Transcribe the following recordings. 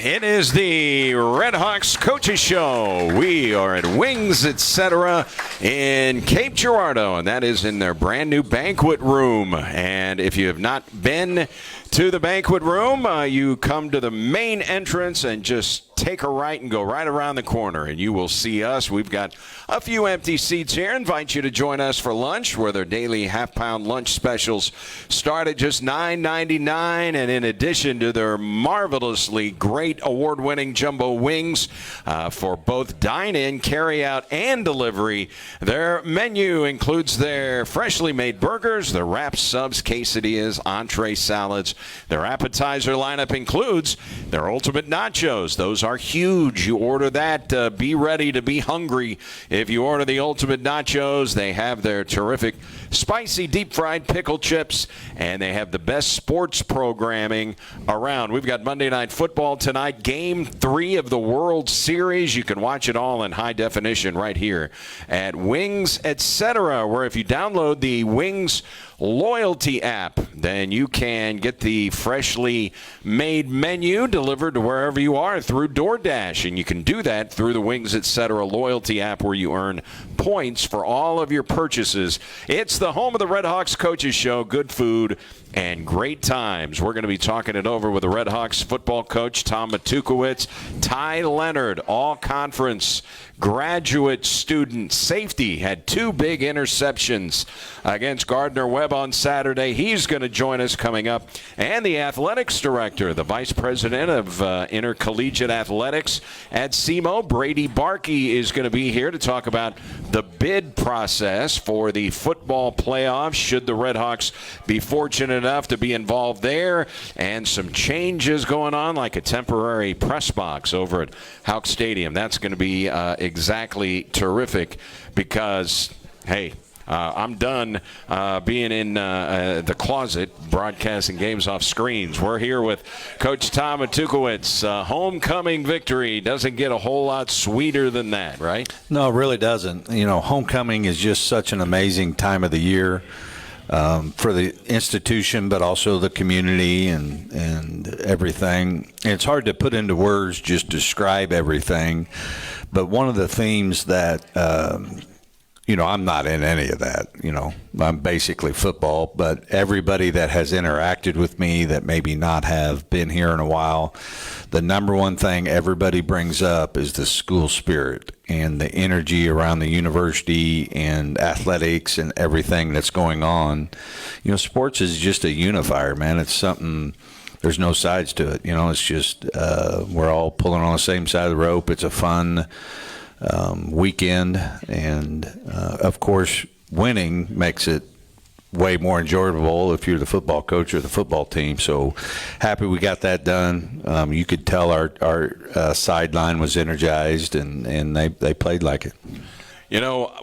It is the Redhawks Coaches Show. We are at Wings, etc. in Cape Girardeau, and that is in their brand new banquet room. And if you have not been to the banquet room, you come to the main entrance and just take a right and go right around the corner, and you will see us. We've got a few empty seats here. Invite you to join us for lunch, where their daily half-pound lunch specials start at just $9.99, and in addition to their marvelously great award-winning jumbo wings for both dine-in, carry-out, and delivery, their menu includes their freshly made burgers, their wraps, subs, quesadillas, entree salads. Their appetizer lineup includes their ultimate nachos. Those are huge. You order that, be ready to be hungry. If you order the ultimate nachos, they have their terrific spicy deep-fried pickle chips, and they have the best sports programming around. We've got Monday Night Football tonight, Game 3 of the World Series. You can watch it all in high definition right here at Wings, etc., where if you download the Wings loyalty app, then you can get the freshly made menu delivered to wherever you are through DoorDash, and you can do that through the Wings Etc. loyalty app, where you earn points for all of your purchases. It's the home of the Redhawks Coaches Show. Good food and great times. We're going to be talking it over with the Redhawks football coach, Tom Matukowicz, Ty Leonard, all-conference graduate student safety, had 2 big interceptions against Gardner-Webb on Saturday. He's going to join us coming up. And the athletics director, the vice president of intercollegiate athletics at SEMO, Brady Barkey, is going to be here to talk about the bid process for the football playoffs, should the Redhawks be fortunate enough to be involved there, and some changes going on, like a temporary press box over at Houck Stadium. That's going to be exactly terrific because, hey, I'm done being in the closet broadcasting games off screens. We're here with Coach Tom Matukowicz. Homecoming victory doesn't get a whole lot sweeter than that, right? No, it really doesn't. You know, homecoming is just such an amazing time of the year for the institution, but also the community and everything. And it's hard to put into words, just describe everything. But one of the themes that I'm not in any of that. I'm basically football, but everybody that has interacted with me that maybe not have been here in a while, the number one thing everybody brings up is the school spirit and the energy around the university and athletics and everything that's going on. Sports is just a unifier, man. It's something, there's no sides to it. It's just we're all pulling on the same side of the rope. It's a fun weekend, and of course winning makes it way more enjoyable if you're the football coach or the football team. So happy we got that done. You could tell our sideline was energized, and they played like it.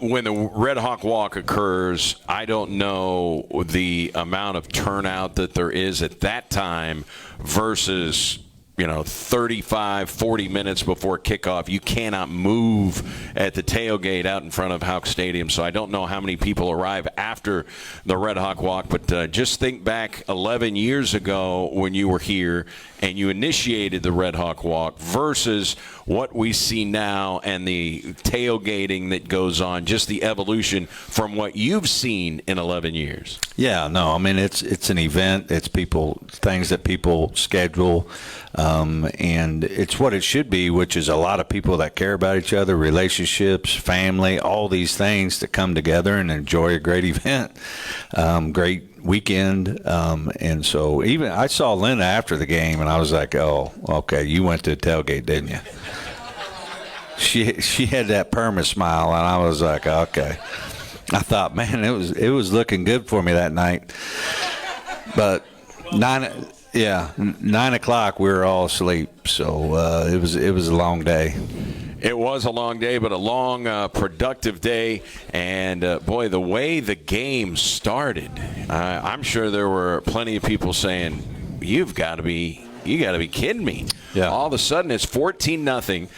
When the Red Hawk Walk occurs, I don't know the amount of turnout that there is at that time versus 35, 40 minutes before kickoff. You cannot move at the tailgate out in front of Houck Stadium, so I don't know how many people arrive after the Red Hawk Walk, but just think back 11 years ago when you were here and you initiated the Red Hawk Walk versus what we see now and the tailgating that goes on, just the evolution from what you've seen in 11 years. Yeah, no, I mean, it's an event. It's things that people schedule, and it's what it should be, which is a lot of people that care about each other, relationships, family, all these things that come together and enjoy a great event, great weekend. And so even I saw Linda after the game, and I was like, oh, okay, you went to the tailgate, didn't you? She had that perma smile, and I was like, okay. I thought, man, it was looking good for me that night. But 9 o'clock we were all asleep, so it was a long day. It was a long day, but a long, productive day. And, boy, the way the game started, I'm sure there were plenty of people saying, you've got to be you got to be kidding me. Yeah. All of a sudden, it's 14-0.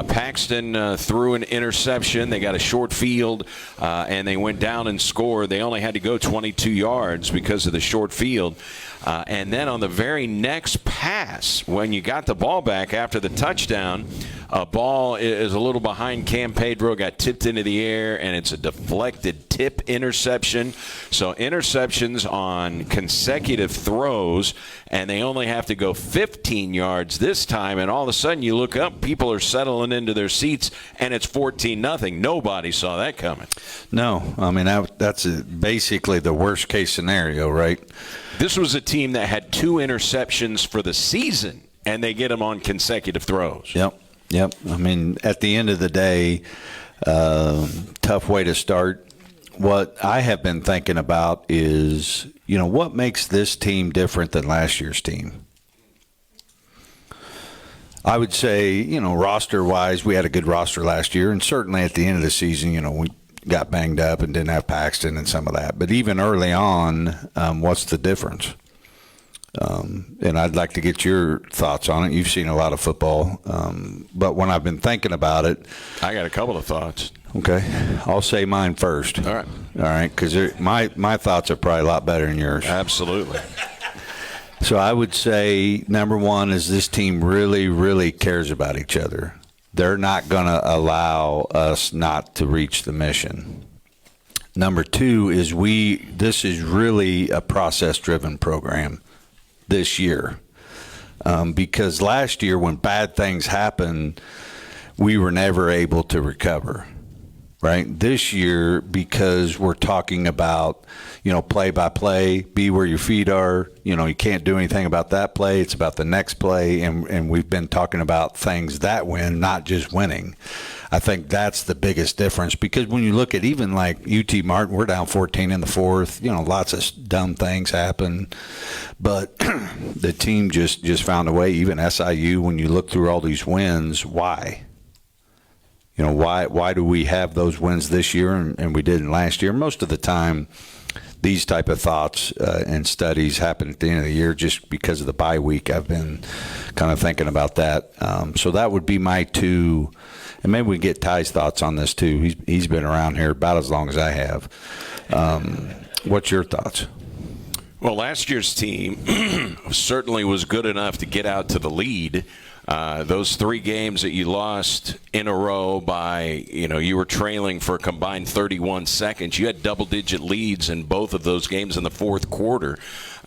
Paxton threw an interception. They got a short field, and they went down and scored. They only had to go 22 yards because of the short field. And then on the very next pass, when you got the ball back after the touchdown, a ball is a little behind Cam Pedro, got tipped into the air, and it's a deflected tip interception. So interceptions on consecutive throws, and they only have to go 15 yards this time. And all of a sudden you look up, people are settling into their seats, and it's 14-0. Nobody saw that coming. No, I mean, that's basically the worst-case scenario, right? This was a team that had 2 interceptions for the season, and they get them on consecutive throws. Yep. I mean, at the end of the day, tough way to start. What I have been thinking about is, what makes this team different than last year's team? I would say, roster-wise, we had a good roster last year, and certainly at the end of the season, we got banged up and didn't have Paxton and some of that. But even early on, what's the difference? And I'd like to get your thoughts on it. You've seen a lot of football. But when I've been thinking about it, I got a couple of thoughts. Okay. I'll say mine first. All right. Because my thoughts are probably a lot better than yours. Absolutely. So I would say, number one, is this team really, really cares about each other. They're not going to allow us not to reach the mission. Number two is this is really a process-driven program this year. Because last year when bad things happened, we were never able to recover. Right? This year, because we're talking about, play by play, be where your feet are, you can't do anything about that play. It's about the next play. And we've been talking about things that win, not just winning. I think that's the biggest difference, because when you look at even like UT Martin, we're down 14 in the fourth, lots of dumb things happen, but the team just found a way. Even SIU, when you look through all these wins, why? Why do we have those wins this year and we didn't last year? Most of the time, these type of thoughts and studies happen at the end of the year just because of the bye week. I've been kind of thinking about that. So that would be my two, and maybe we can get Ty's thoughts on this too. He's been around here about as long as I have. What's your thoughts? Well, last year's team certainly was good enough to get out to the lead. Those 3 games that you lost in a row by, you were trailing for a combined 31 seconds. You had double-digit leads in both of those games in the fourth quarter.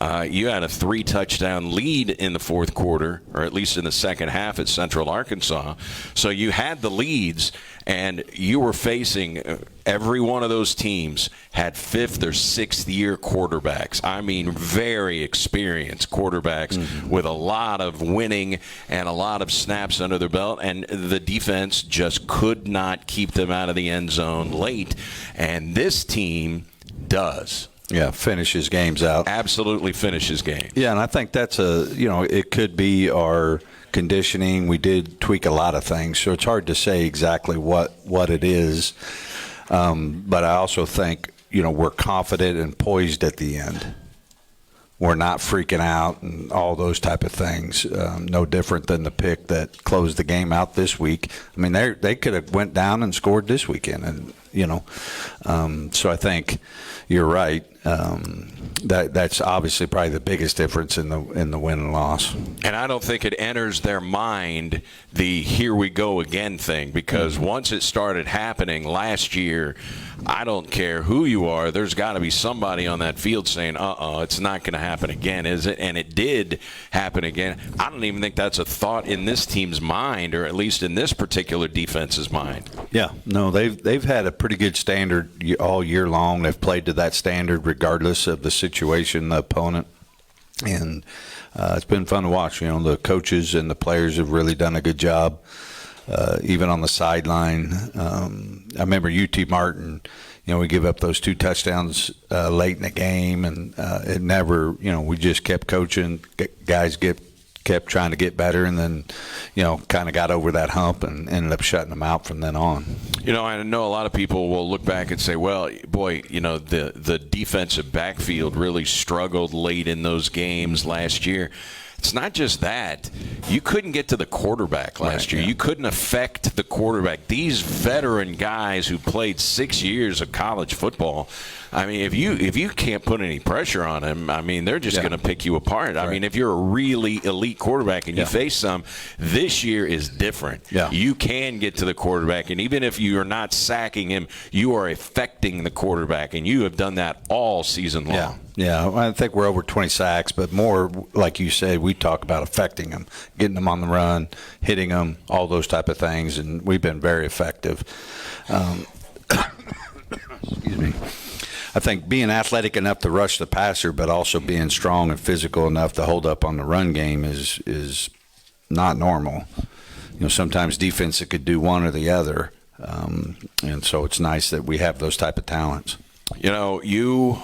You had a 3-touchdown lead in the fourth quarter, or at least in the second half at Central Arkansas. So you had the leads, and you were facing every one of those teams had 5th or 6th year quarterbacks. I mean, very experienced quarterbacks with a lot of winning and a lot of snaps under their belt, and the defense just could not keep them out of the end zone late. And this team does. Yeah, finishes games out. Absolutely finishes games. Yeah, and I think that's it could be our conditioning. We did tweak a lot of things, so it's hard to say exactly what it is. But I also think, we're confident and poised at the end. We're not freaking out and all those type of things. No different than the pick that closed the game out this week. I mean, they could have went down and scored this weekend, and so I think you're right. That's obviously probably the biggest difference in the win and loss. And I don't think it enters their mind the here we go again thing, because once it started happening last year, I don't care who you are, there's got to be somebody on that field saying, it's not going to happen again, is it? And it did happen again. I don't even think that's a thought in this team's mind, or at least in this particular defense's mind. Yeah, no, they've had a pretty good standard all year long. They've played to that standard regardless of the situation, the opponent. And it's been fun to watch. The coaches and the players have really done a good job, even on the sideline. I remember UT Martin, we give up those 2 touchdowns late in the game, and it never, we just kept coaching. Guys kept trying to get better, and then, kind of got over that hump and ended up shutting them out from then on. I know a lot of people will look back and say, well, boy, the defensive backfield really struggled late in those games last year. it's not just that. You couldn't get to the quarterback last year. Yeah. You couldn't affect the quarterback. These veteran guys who played 6 years of college football, I mean, if you can't put any pressure on them, I mean, they're just going to pick you apart. I mean, if you're a really elite quarterback and you face some, this year is different. Yeah. You can get to the quarterback, and even if you are not sacking him, you are affecting the quarterback, and you have done that all season long. Yeah, I think we're over 20 sacks, but more, like you said, we talk about affecting them, getting them on the run, hitting them, all those type of things, and we've been very effective. Excuse me. I think being athletic enough to rush the passer, but also being strong and physical enough to hold up on the run game is not normal. You know, sometimes defense could do one or the other, and so it's nice that we have those type of talents. You know, you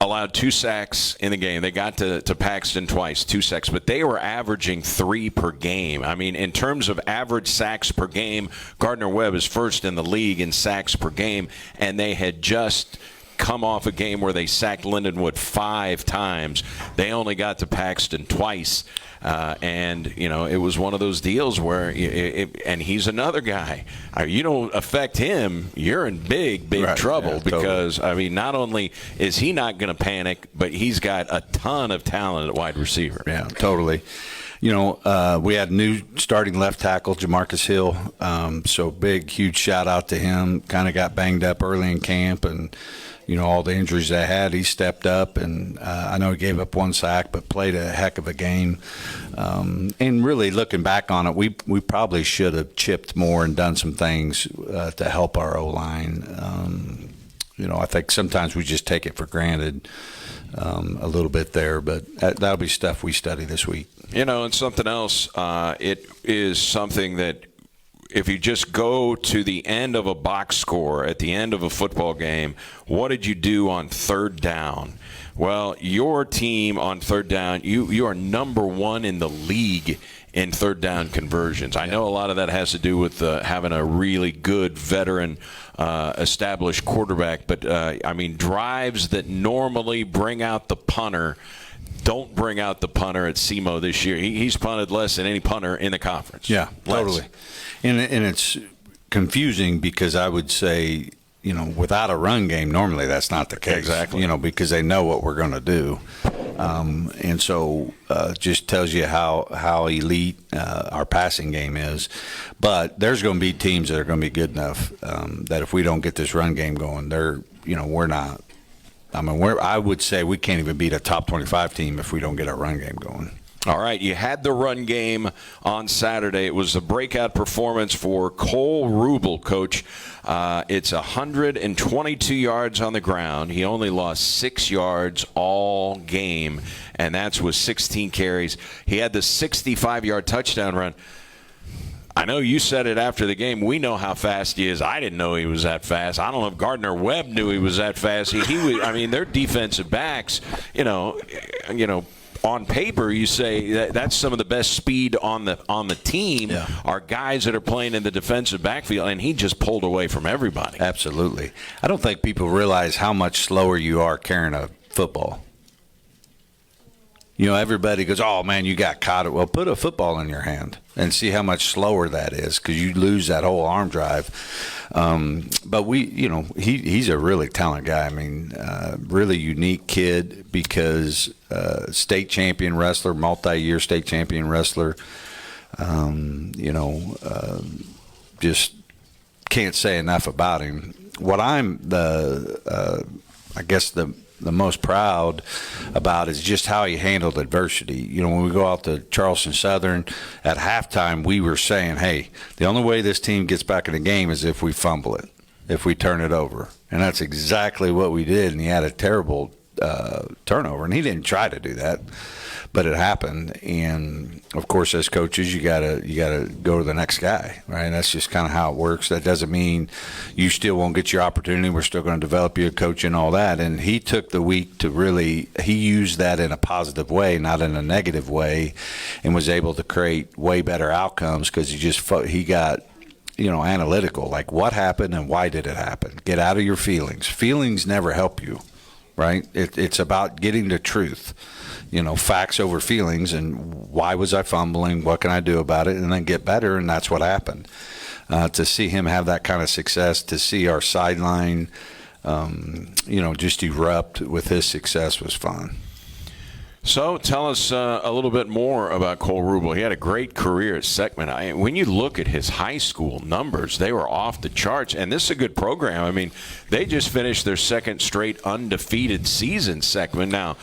allowed 2 sacks in the game. They got to Paxton twice, 2 sacks, but they were averaging 3 per game. I mean, in terms of average sacks per game, Gardner-Webb is first in the league in sacks per game, and they had just come off a game where they sacked Lindenwood 5 times. They only got to Paxton twice. And, you know, it was one of those deals where, and he's another guy. You don't affect him, you're in big trouble because, I mean, not only is he not going to panic, but he's got a ton of talent at wide receiver. Yeah, totally. You know, we had new starting left tackle, Jamarcus Hill. So big, huge shout out to him. Kind of got banged up early in camp, and you know, all the injuries they had, he stepped up, and I know he gave up 1 sack, but played a heck of a game. And really, looking back on it, we probably should have chipped more and done some things to help our O-line. You know, I think sometimes we just take it for granted a little bit there, but that'll be stuff we study this week. You know, and something else, it is something that if you just go to the end of a box score at the end of a football game, what did you do on 3rd down? Well, your team on 3rd down, you are number 1 in the league in 3rd down conversions. I know a lot of that has to do with having a really good veteran established quarterback, but I mean, drives that normally bring out the punter don't bring out the punter at SEMO this year. He's punted less than any punter in the conference. Yeah, totally. And it's confusing because I would say, you know, without a run game, normally that's not the case. Exactly. You know, because they know what we're going to do. And so just tells you how elite our passing game is. But there's going to be teams that are going to be good enough that if we don't get this run game going, we're not. I mean, I would say we can't even beat a top 25 team if we don't get our run game going. All right, you had the run game on Saturday. It was a breakout performance for Cole Rubel, Coach. It's 122 yards on the ground. He only lost 6 yards all game, and that's with 16 carries. He had the 65-yard touchdown run. I know you said it after the game. We know how fast he is. I didn't know he was that fast. I don't know if Gardner-Webb knew he was that fast. He was, I mean, their defensive backs, you know, on paper, you say that's some of the best speed on the team are guys that are playing in the defensive backfield, and he just pulled away from everybody. Absolutely. I don't think people realize how much slower you are carrying a football. You know, everybody goes, oh, man, you got caught. Well, put a football in your hand and see how much slower that is because you lose that whole arm drive. But he's a really talented guy. I mean, really unique kid because state champion wrestler, multi-year state champion wrestler. Just can't say enough about him. What I'm the most proud about is just how he handled adversity. You know, when we go out to Charleston Southern at halftime, we were saying, hey, the only way this team gets back in the game is if we fumble it, if we turn it over. And that's exactly what we did, and he had a terrible turnover, and he didn't try to do that, but it happened. And of course, as coaches, you gotta go to the next guy, right? That's just kind of how it works. That doesn't mean you still won't get your opportunity. We're still going to develop you a coach and all that. And he took the week to he used that in a positive way, not in a negative way, and was able to create way better outcomes because he got analytical, like what happened and why did it happen. Get out of your feelings. Feelings never help you. right? It's about getting the truth, facts over feelings, and why was I fumbling? What can I do about it? And then get better, and that's what happened. To see him have that kind of success, to see our sideline, just erupt with his success was fun. So tell us a little bit more about Cole Ruble. He had a great career at Seckman. When you look at his high school numbers, they were off the charts. And this is a good program. I mean, they just finished their second straight undefeated season, Seckman. Now,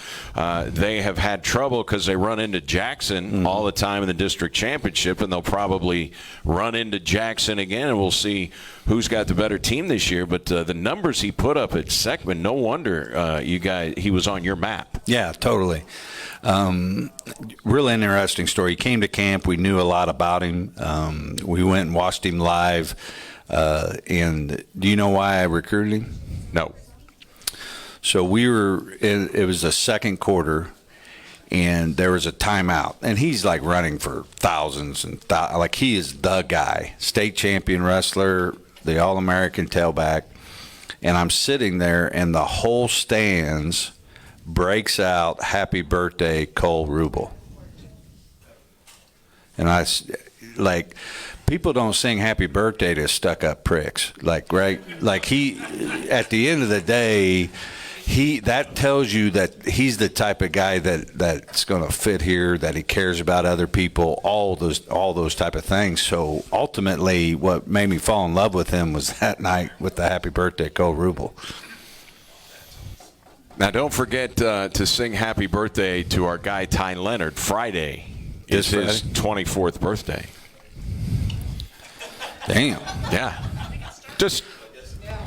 they have had trouble because they run into Jackson all the time in the district championship, and they'll probably run into Jackson again, and we'll see who's got the better team this year. But the numbers he put up at Seckman, no wonder he was on your map. Yeah, totally. Really interesting story. He came to camp. We knew a lot about him. We went and watched him live. And do you know why I recruited him? No. So it was the second quarter, and there was a timeout. And he's like running for thousands and like he is the guy, state champion wrestler, the All-American tailback. And I'm sitting there, and the whole stands breaks out, "Happy birthday, Cole Ruble." And people don't sing happy birthday to stuck-up pricks. Right? He, at the end of the day, that tells you that he's the type of guy that's going to fit here, that he cares about other people, all those type of things. So ultimately, what made me fall in love with him was that night with the happy birthday, Cole Ruble. Now, don't forget to sing happy birthday to our guy, Ty Leonard. Friday is his 24th birthday. Damn. Yeah. Just,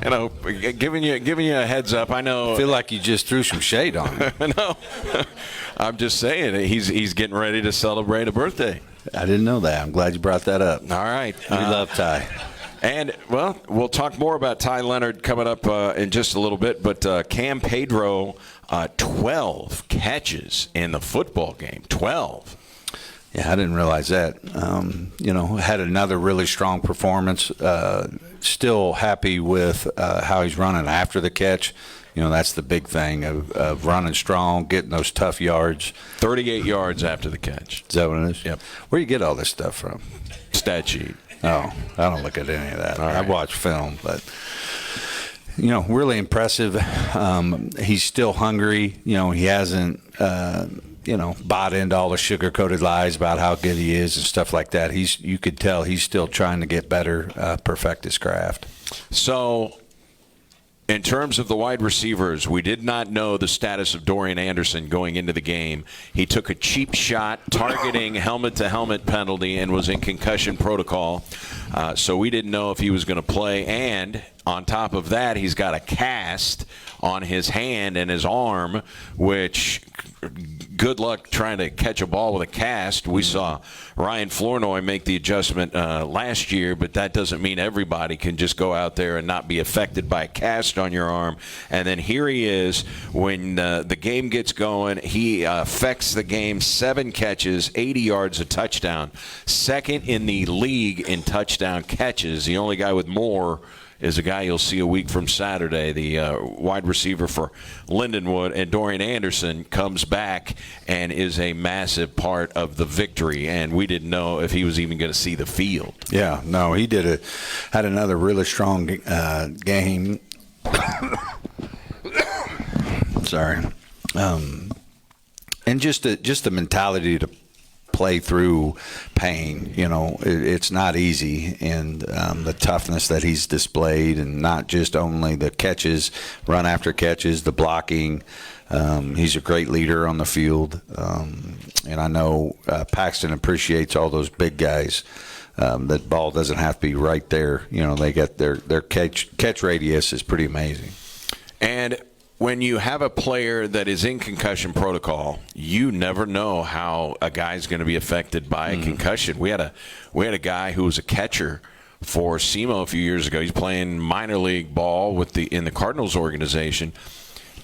giving you a heads up. I know. I feel like you just threw some shade on me. No. I'm just saying he's getting ready to celebrate a birthday. I didn't know that. I'm glad you brought that up. All right. We love Ty. And, well, we'll talk more about Ty Leonard coming up in just a little bit. But Cam Pedro, 12 catches in the football game. 12. Yeah, I didn't realize that. Had another really strong performance. Still happy with how he's running after the catch. That's the big thing of running strong, getting those tough yards. 38 yards after the catch. Is that what it is? Yep. Where do you get all this stuff from? Stat sheet. Oh, I don't look at any of that. Right. I watch film, but really impressive. He's still hungry. He hasn't, bought into all the sugar-coated lies about how good he is and stuff like that. You could tell he's still trying to get better, perfect his craft. So, in terms of the wide receivers, we did not know the status of Dorian Anderson going into the game. He took a cheap shot targeting helmet-to-helmet penalty and was in concussion protocol. So we didn't know if he was going to play. And on top of that, he's got a cast on his hand and his arm, which good luck trying to catch a ball with a cast. We saw Ryan Flournoy make the adjustment last year, but that doesn't mean everybody can just go out there and not be affected by a cast on your arm. And then here he is when the game gets going. He affects the game, 7 catches, 80 yards, a touchdown. Second in the league in touchdown catches. The only guy with more is a guy you'll see a week from Saturday, the wide receiver for Lindenwood. And Dorian Anderson comes back and is a massive part of the victory. And we didn't know if he was even going to see the field. Yeah, no, he had another really strong game. Sorry. And just the mentality to play through pain. It's not easy, and the toughness that he's displayed, and not just only the catches, run after catches, the blocking. He's a great leader on the field, and I know Paxton appreciates all those big guys. That ball doesn't have to be right there. They get their catch radius is pretty amazing. And when you have a player that is in concussion protocol, you never know how a guy's going to be affected by a concussion. We had a guy who was a catcher for SEMO a few years ago. He's playing minor league ball in the Cardinals organization.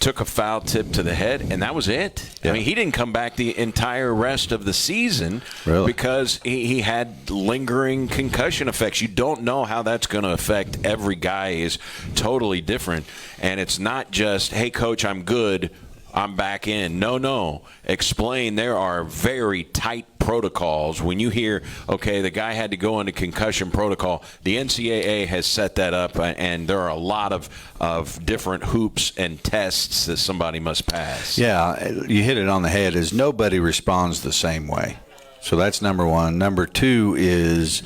took a foul tip to the head, and that was it. Yeah. I mean, he didn't come back the entire rest of the season because he had lingering concussion effects. You don't know how that's going to affect. Every guy is totally different, and it's not just, hey, coach, I'm good, I'm back in. No. Explain there are very tight protocols. When you hear, okay, the guy had to go into concussion protocol, the NCAA has set that up, and there are a lot of different hoops and tests that somebody must pass. Yeah, you hit it on the head, is nobody responds the same way. So that's number one. Number two is,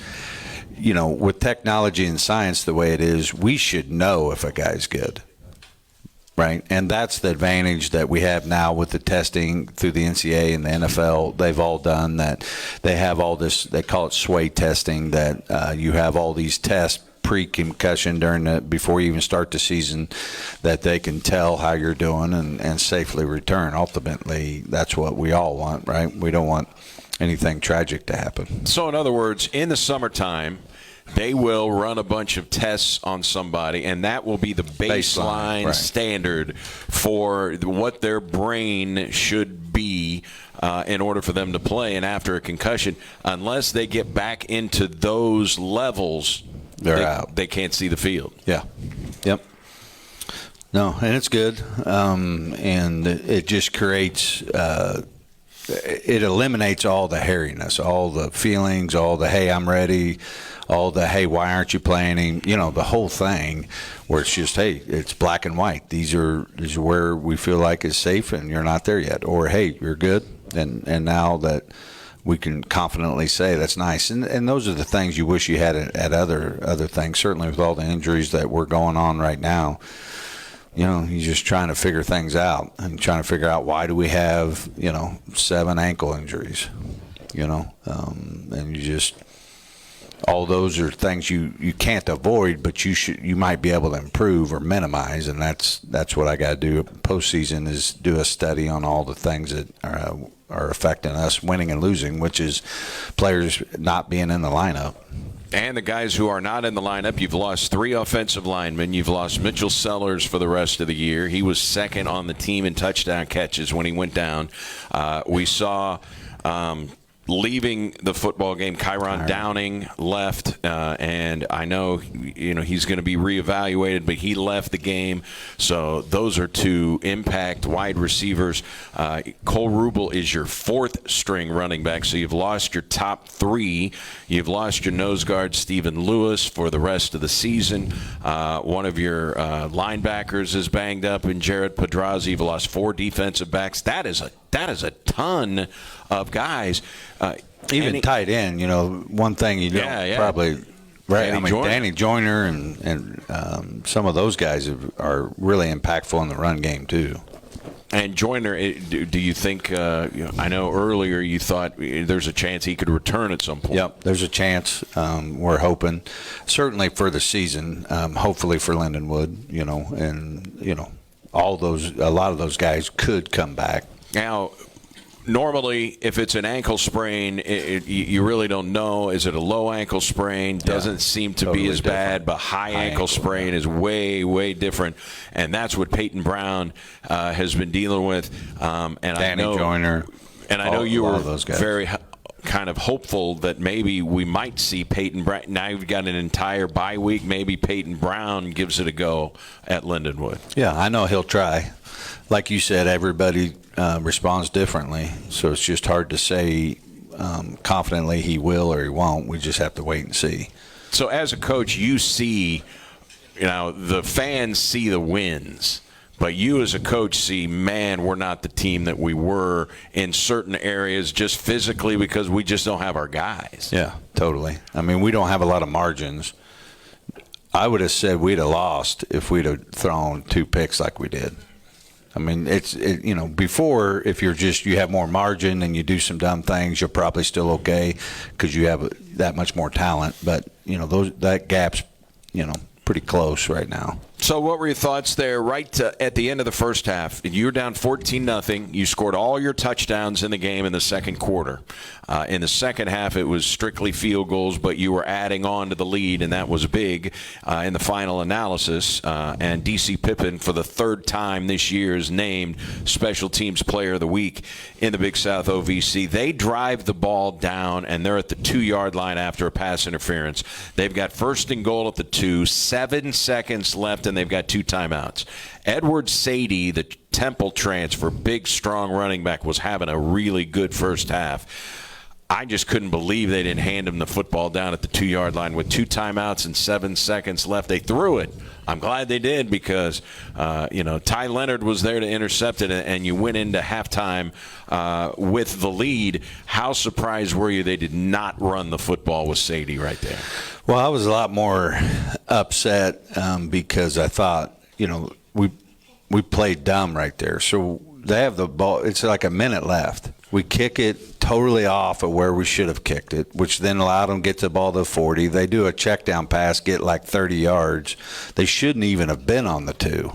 with technology and science the way it is, we should know if a guy's good. Right, and that's the advantage that we have now with the testing through the NCAA and the NFL. They've all done that. They have all this, they call it sway testing, that you have all these tests pre-concussion before you even start the season, that they can tell how you're doing and safely return. Ultimately, that's what we all want, right? We don't want anything tragic to happen. So in other words, in the summertime, they will run a bunch of tests on somebody, and that will be the baseline right. standard for what their brain should be in order for them to play. And after a concussion, unless they get back into those levels, they're out. They can't see the field. Yeah. Yep. No, and it's good. And it just creates it eliminates all the hairiness, all the feelings, all the, hey, I'm ready, all the, hey, why aren't you playing? The whole thing, where it's just, hey, it's black and white. This is where we feel like it's safe and you're not there yet. Or, hey, you're good. And now that we can confidently say that's nice. And those are the things you wish you had at other things, certainly with all the injuries that were going on right now. You're just trying to figure things out and trying to figure out, why do we have, 7 ankle injuries, and you just, all those are things you can't avoid, but you might be able to improve or minimize. And that's what I got to do postseason, is do a study on all the things that are affecting us winning and losing, which is players not being in the lineup. And the guys who are not in the lineup, you've lost 3 offensive linemen. You've lost Mitchell Sellers for the rest of the year. He was second on the team in touchdown catches when he went down. We saw leaving the football game, Kyron Downing left, and I know he's going to be reevaluated, but he left the game. So those are 2 impact wide receivers. Cole Rubel is your 4th string running back, so you've lost your top 3. You've lost your nose guard, Stephen Lewis, for the rest of the season. One of your linebackers is banged up in Jared Pedraza. You've lost 4 defensive backs. That is a ton of guys. Even tight end, one thing you don't probably right. Danny Joyner and some of those guys are really impactful in the run game too. And Joyner, do you think? I know earlier you thought there's a chance he could return at some point. Yep, there's a chance. We're hoping, certainly for the season. Hopefully for Lindenwood, and a lot of those guys could come back. Now, normally, if it's an ankle sprain, you really don't know. Is it a low ankle sprain? Doesn't seem to be as bad, but high ankle sprain is way, way different. And that's what Peyton Brown has been dealing with. And Danny Joyner. And I know you were very kind of hopeful that maybe we might see Peyton Brown. Now you've got an entire bye week. Maybe Peyton Brown gives it a go at Lindenwood. Yeah, I know he'll try. Like you said, everybody responds differently, so it's just hard to say confidently he will or he won't. We just have to wait and see. So as a coach, you see, the fans see the wins, but you as a coach see, man, we're not the team that we were in certain areas just physically because we just don't have our guys. Yeah, totally. I mean, we don't have a lot of margins. I would have said we'd have lost if we'd have thrown 2 picks like we did. I mean, before, if you have more margin and you do some dumb things, you're probably still okay because you have that much more talent. But, that gap's, pretty close right now. So what were your thoughts there right at the end of the first half? You were down 14-0. You scored all your touchdowns in the game in the second quarter. In the second half, it was strictly field goals, but you were adding on to the lead, and that was big in the final analysis. And D.C. Pippin, for the third time this year, is named Special Teams Player of the Week in the Big South OVC. They drive the ball down, and they're at the 2-yard line after a pass interference. They've got first and goal at the 2, 7 seconds left, and they've got 2 timeouts. Edward Sadie, the Temple transfer, big, strong running back, was having a really good first half. I just couldn't believe they didn't hand him the football down at the 2-yard line with 2 timeouts and 7 seconds left. They threw it. I'm glad they did because, Ty Leonard was there to intercept it, and you went into halftime with the lead. How surprised were you they did not run the football with Sadie right there? Well, I was a lot more upset because I thought, we played dumb right there. So they have the ball. It's like a minute left. We kick it totally off of where we should have kicked it, which then allowed them to get the ball to 40. They do a check down pass, get like 30 yards. They shouldn't even have been on the 2,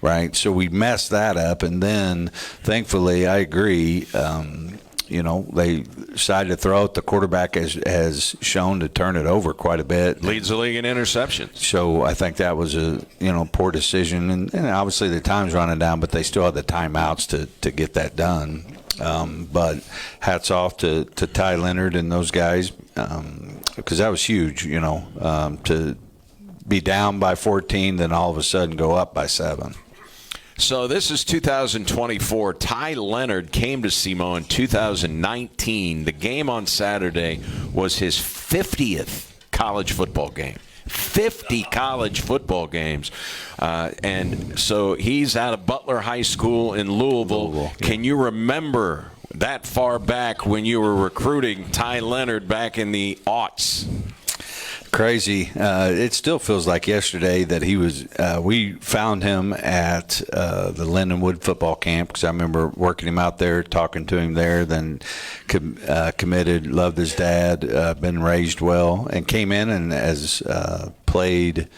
right? So we messed that up. And then, thankfully, I agree, they decided to throw it. The quarterback has shown to turn it over quite a bit. Leads the league in interceptions. So I think that was a poor decision. And obviously the time's running down, but they still had the timeouts to get that done. But hats off to Ty Leonard and those guys because that was huge, to be down by 14, then all of a sudden go up by 7. So this is 2024. Ty Leonard came to SEMO in 2019. The game on Saturday was his 50th college football game. 50 college football games. And so he's out of Butler High School in Louisville. Yeah. Can you remember that far back when you were recruiting Ty Leonard back in the aughts? Crazy. It still feels like yesterday that he was we found him at the Lindenwood football camp because I remember working him out there, talking to him there, then committed, loved his dad, been raised well, and came in and has played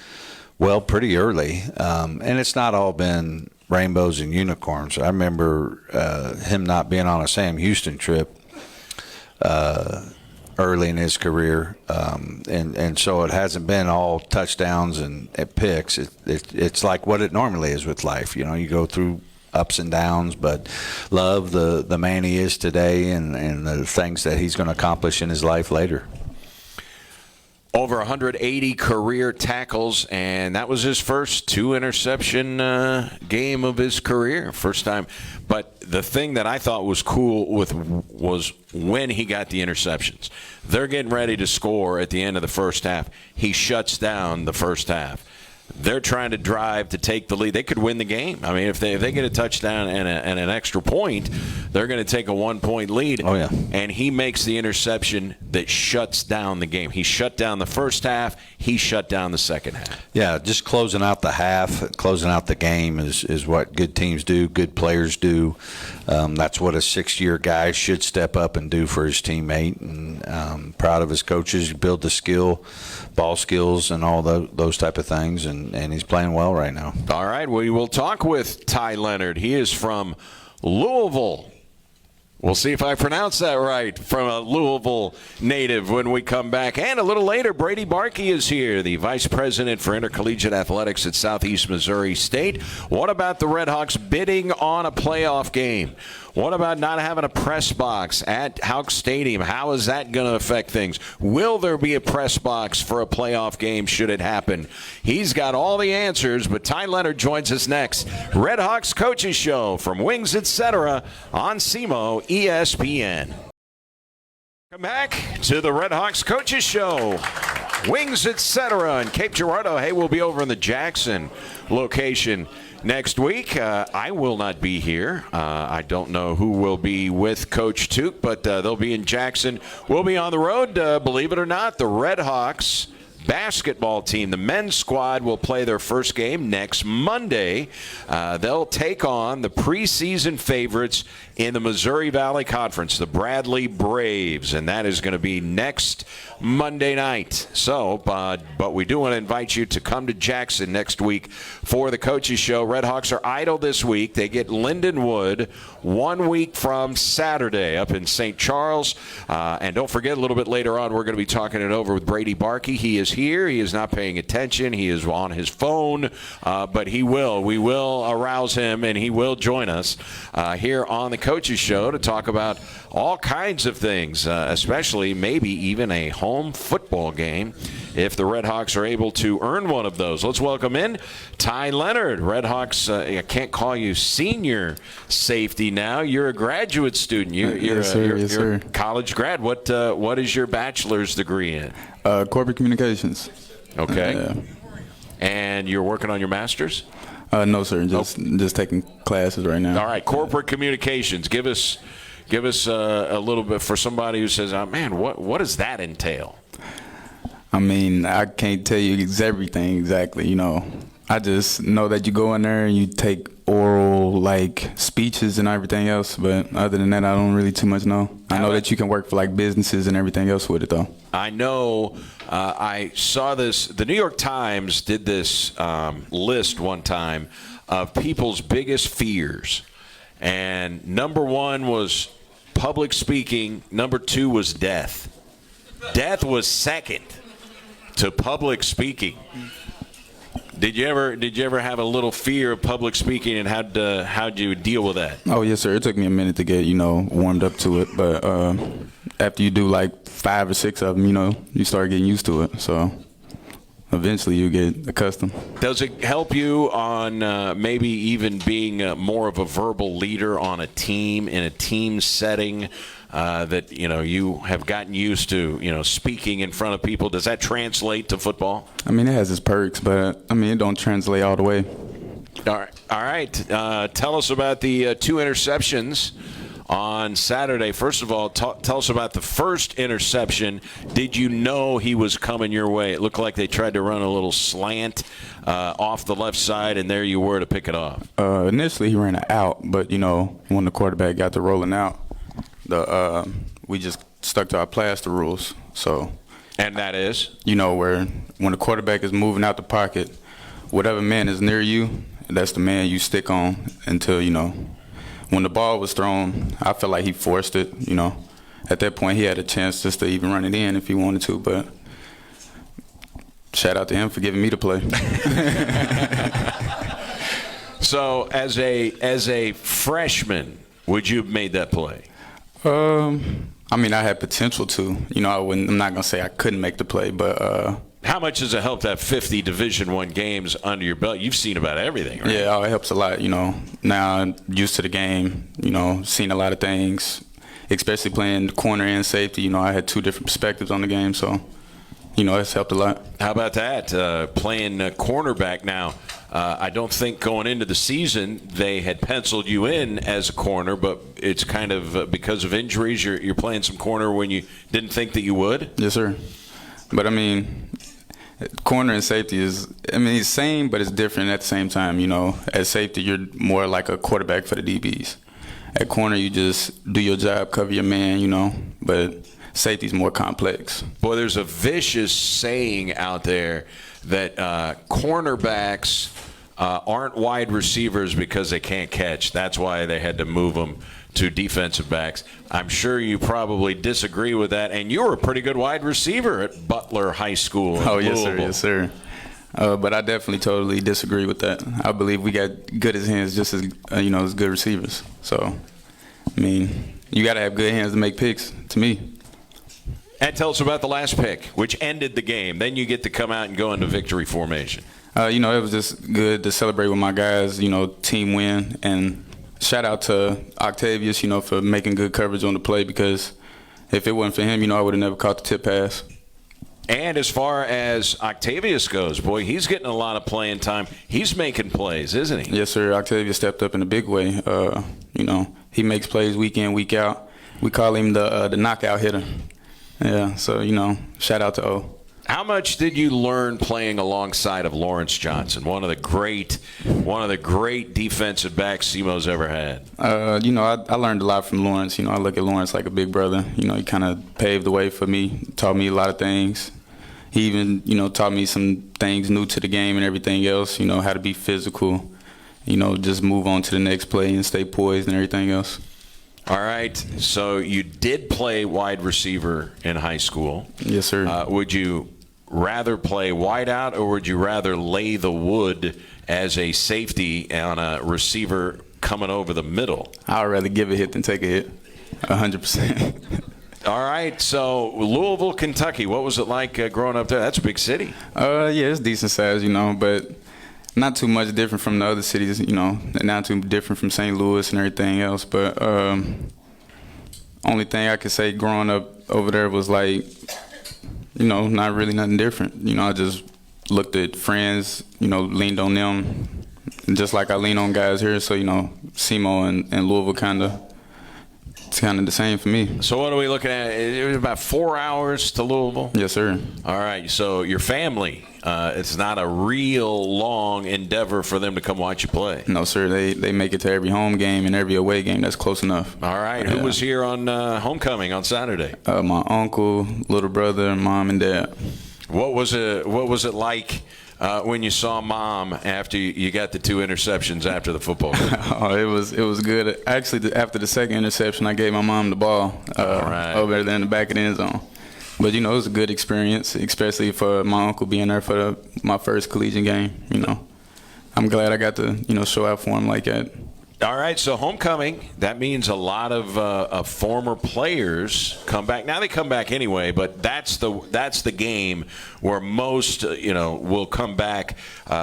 well pretty early. And it's not all been rainbows and unicorns. I remember him not being on a Sam Houston trip early in his career, and so it hasn't been all touchdowns and picks. It's like what it normally is with life. You go through ups and downs, but love the man he is today and the things that he's going to accomplish in his life later. Over 180 career tackles, and that was his first 2-interception game of his career, first time. But the thing that I thought was cool was when he got the interceptions. They're getting ready to score at the end of the first half. He shuts down the first half. They're trying to drive to take the lead. They could win the game. I mean, if they get a touchdown and an extra point, they're going to take a 1-point lead. Oh, yeah. And he makes the interception that shuts down the game. He shut down the first half. He shut down the second half. Yeah, just closing out the half, closing out the game is what good teams do, good players do. That's what a 6-year guy should step up and do for his teammate. And proud of his coaches, build the skill, ball skills, and all those type of things. And he's playing well right now. All right, we will talk with Ty Leonard. He is from Louisville. We'll see if I pronounce that right, from a Louisville native when we come back. And a little later, Brady Barkey is here, the Vice President for Intercollegiate Athletics at Southeast Missouri State. What about the Redhawks bidding on a playoff game? What about not having a press box at Houck Stadium? How is that going to affect things? Will there be a press box for a playoff game should it happen? He's got all the answers, but Ty Leonard joins us next. Redhawks Coaches Show from Wings Etc. on SEMO ESPN. Welcome back to the Redhawks Coaches Show. Wings Etc. in Cape Girardeau. Hey, we'll be over in the Jackson location next week. I will not be here. I don't know who will be with Coach Tuke, but they'll be in Jackson. We'll be on the road. Believe it or not, the Redhawks basketball team. The men's squad will play their first game next Monday. They'll take on the preseason favorites in the Missouri Valley Conference, the Bradley Braves, and that is going to be next Monday night. So, but we do want to invite you to come to Jackson next week for the Coaches Show. Redhawks are idle this week. They get Lindenwood 1 week from Saturday up in St. Charles. And don't forget, a little bit later on, we're going to be talking it over with Brady Barkey. He is here. He is not paying attention. He is on his phone, but he will. We will arouse him, and he will join us here on the Coaches Show to talk about all kinds of things, especially maybe even a home football game if the Redhawks are able to earn one of those. Let's welcome in Ty Leonard. Redhawks, I can't call you senior safety now. You're a graduate student. You're You're a college grad. What is your bachelor's degree in? Corporate communications. Okay. And you're working on your master's? No, sir. Just taking classes right now. All right. Corporate communications. Give us a little bit for somebody who says, man, what does that entail? I mean, I can't tell you everything exactly, I just know that you go in there and you take oral, speeches and everything else. But other than that, I don't really too much know. I know that you can work for, businesses and everything else with it, though. I know. I saw this. The New York Times did this list one time of people's biggest fears. And number one was public speaking. Number two was death. Death was second to public speaking. Did you ever have a little fear of public speaking, and how'd you deal with that? Oh, yes, sir. It took me a minute to get, warmed up to it. But after you do 5 or 6 of them, you start getting used to it. So eventually you get accustomed. Does it help you on maybe even being more of a verbal leader on a team, in a team setting, that you have gotten used to speaking in front of people? Does that translate to football? I mean, it has its perks, but it don't translate all the way. All right. Tell us about the 2 interceptions on Saturday. First of all, tell us about the first interception. Did you know he was coming your way? It looked like they tried to run a little slant off the left side, and there you were to pick it off. Initially, he ran it out, but when the quarterback got to rolling out, we just stuck to our plaster rules. So, and that is, where when the quarterback is moving out the pocket, whatever man is near you, that's the man you stick on until when the ball was thrown. I felt like he forced it. At that point he had a chance just to even run it in if he wanted to. But shout out to him for giving me the play. So, as a freshman, would you have made that play? I had potential to. I'm not gonna say I couldn't make the play, but how much does it help to have 50 Division I games under your belt? You've seen about everything, right? Yeah, it helps a lot. Now I'm used to the game. Seen a lot of things, especially playing corner and safety. I had 2 different perspectives on the game, so it's helped a lot. How about that? Playing cornerback now. I don't think going into the season they had penciled you in as a corner, but it's kind of because of injuries you're playing some corner when you didn't think that you would? Yes, sir. But corner and safety is, it's same, but it's different at the same time. At safety, you're more like a quarterback for the DBs. At corner, you just do your job, cover your man, but safety's more complex. Boy, there's a vicious saying out there that cornerbacks aren't wide receivers because they can't catch. That's why they had to move them to defensive backs. I'm sure you probably disagree with that, and you were a pretty good wide receiver at Butler High School. Oh, yes, sir. Yes, sir. But I definitely totally disagree with that. I believe we got good as hands just as, as good receivers. So, you got to have good hands to make picks, to me. And tell us about the last pick, which ended the game. Then you get to come out and go into victory formation. It was just good to celebrate with my guys, team win. And shout out to Octavius, for making good coverage on the play, because if it wasn't for him, I would have never caught the tip pass. And as far as Octavius goes, boy, he's getting a lot of playing time. He's making plays, isn't he? Yes, sir. Octavius stepped up in a big way. He makes plays week in, week out. We call him the knockout hitter. Yeah, so, shout out to O. How much did you learn playing alongside of Lawrence Johnson, one of the great defensive backs SEMO's ever had? I learned a lot from Lawrence. I look at Lawrence like a big brother. He kind of paved the way for me, taught me a lot of things. He even, taught me some things new to the game and everything else, how to be physical, just move on to the next play and stay poised and everything else. All right, so you did play wide receiver in high school. Yes, sir. Would you rather play wide out, or would you rather lay the wood as a safety on a receiver coming over the middle? I'd rather give a hit than take a hit, 100%. All right, so Louisville, Kentucky, what was it like growing up there? That's a big city. Yeah, it's decent size, but not too much different from the other cities, not too different from St. Louis and everything else. But only thing I could say growing up over there was like, not really nothing different. I just looked at friends, leaned on them, just like I lean on guys here. So, SEMO and Louisville it's kind of the same for me. So what are we looking at? It was about 4 hours to Louisville? Yes, sir. All right, so your family, it's not a real long endeavor for them to come watch you play. No, sir. They make it to every home game and every away game. That's close enough. All right. Yeah. Who was here on homecoming on Saturday? My uncle, little brother, mom, and dad. What was it like when you saw Mom after you got the 2 interceptions after the football game? Oh, it was good. Actually, after the second interception, I gave my mom the ball over there in the back of the end zone. But, it was a good experience, especially for my uncle being there for my first collegiate game. I'm glad I got to, show out for him like that. All right, so homecoming, that means a lot of former players come back. Now they come back anyway, but that's the game where most will come back